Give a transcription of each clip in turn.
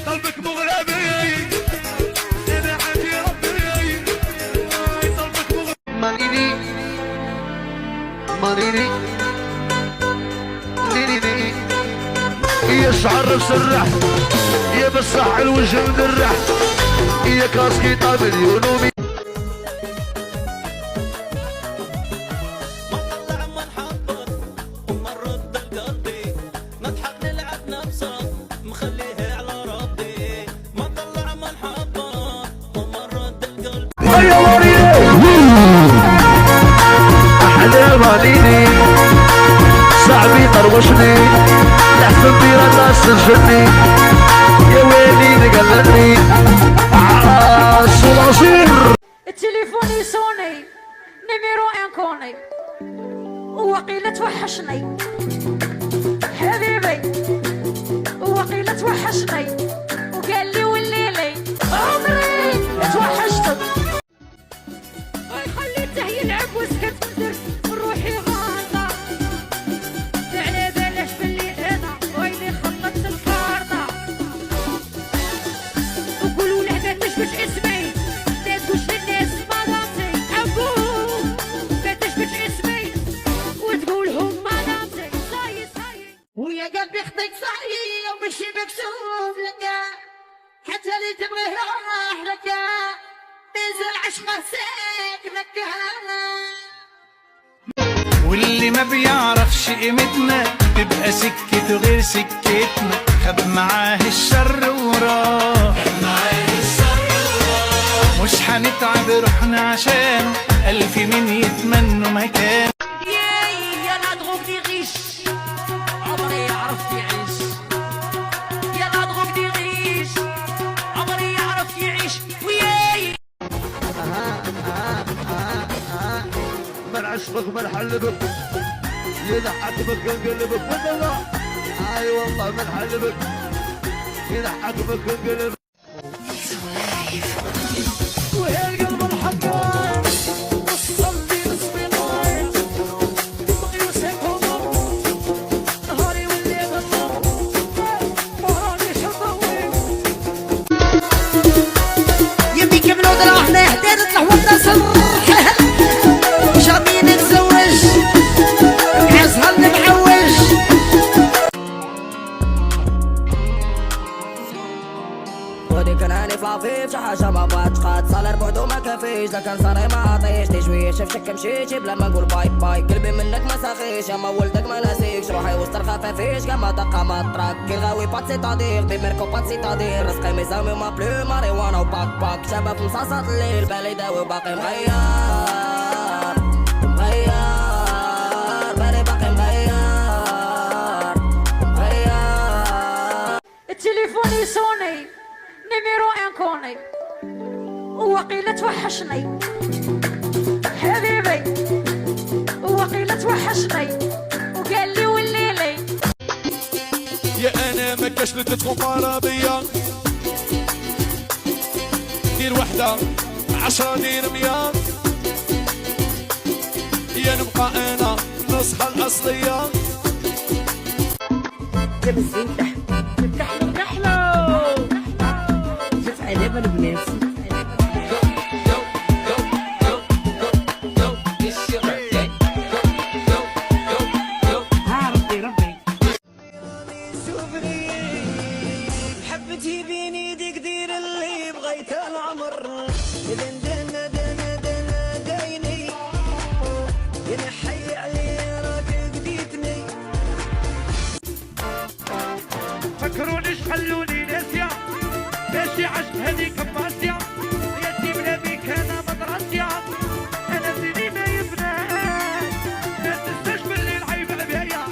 قلبك مغربي انا عندي ربي قلبك مغربي مانيني يا شعر مسرح يا بصح الوجه مدرح يا كاسكي طاب اليونومي أحلى مانيني صعبي طروشني لحسن دير الناس تنشدني يا ويلي نقلني عاش العصير. التليفون يسوني نيميرو انكوني وقيلة توحشني حبيبي وقيلة توحشني وقال لي وليلي عمري توحشتك. اي خليته يلعب وسكت درت روحي غاضة على بلاش باللي انا ويلي خلطت الكارطة وقولوا له ما تشبش اسمي ما تقولش للناس مدامتي ابو ما تشبش اسمي وتقولهم مدامتي صاي ويا قلبي خطيك صاي ومشي مكسوف لك حتى اللي تبغيه راح لك نزل عشقه ساكنك واللي ما بيعرفش قيمتنا تبقى سكته غير سكتنا خد معاه الشر وراه مش هنتعب روحنا عشان ألف مين يتمنوا مكان. يا لا دغوك دي غيش عمري يعرف يعيش يا لا دغوك دي غيش عمري يعرف يعيش وياي من عشقك من حلبك يضحكبك انقلبك والله اي والله من حلبك يضحكبك انقلبك ويا القلب الحقان وصل لي نصف نار بغي وسيك همر نهاري والليل النار وراني شطوي يبي كملوا دراحنا حداد نطلع ونصر شامي نتزوج عزها نمعوج ودي كان اني فافيف شي حاجه ما بغاتش قاد صالر بعدو ما كافيش لكن صاري ما عطيش تجويش شفتك مشيتي بلا ما نقول باي باي قلبي منك ما ساخيش يا ما ولدك ما ناسيكش روحي وسط الخفافيش كما دقه ما تراك كي الغاوي بات سيتادير دي ميركو بات سيتادير رزقي ميزامي وما بلو ماريوانا وباك باك شباب في مصاصات الليل بالي داوي وباقي مغير بالي باقي مغير التليفون يسوني نيميرو انكوني وقيلة توحشني حبيبي وقيلة توحشني وقال لي وليلي يا انا ما كاش لتدخل عربية دير وحدة 10 دير 100 يا نبقى انا نصحى الاصلية يا بزين تحلو شوف علابة البنات حبتي بيني ديك دير اللي بغيت العمر دنا دنا دنا دايني يا نحي علي راك قديتني فكرونيش خلوني ناسية ماشي عشت هذيك ماسية يتيم نبيك انا مدرسية انا سيدي ما يبنان ما تنساش باللي العيب عليا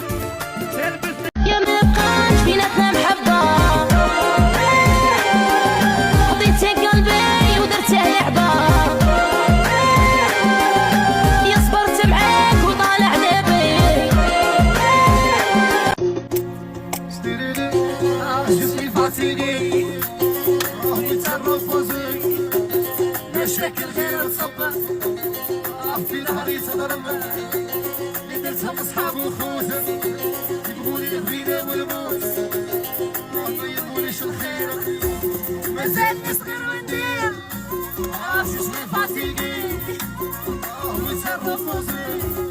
تلبس يا مبقاش بيناتنا محبة خطيتي قلبي ودرتيه لعبة يا صبرت معاك وطالع لبي جسمي فاتيني يتصرف وزي مشاكل غير تصبح في نهري تضرب اللي درتها بصحاب وخوتك يبغوني الغنى والموت مازالني صغير وندير عرفتي شوي فاتيكي ويتصرف موسيقي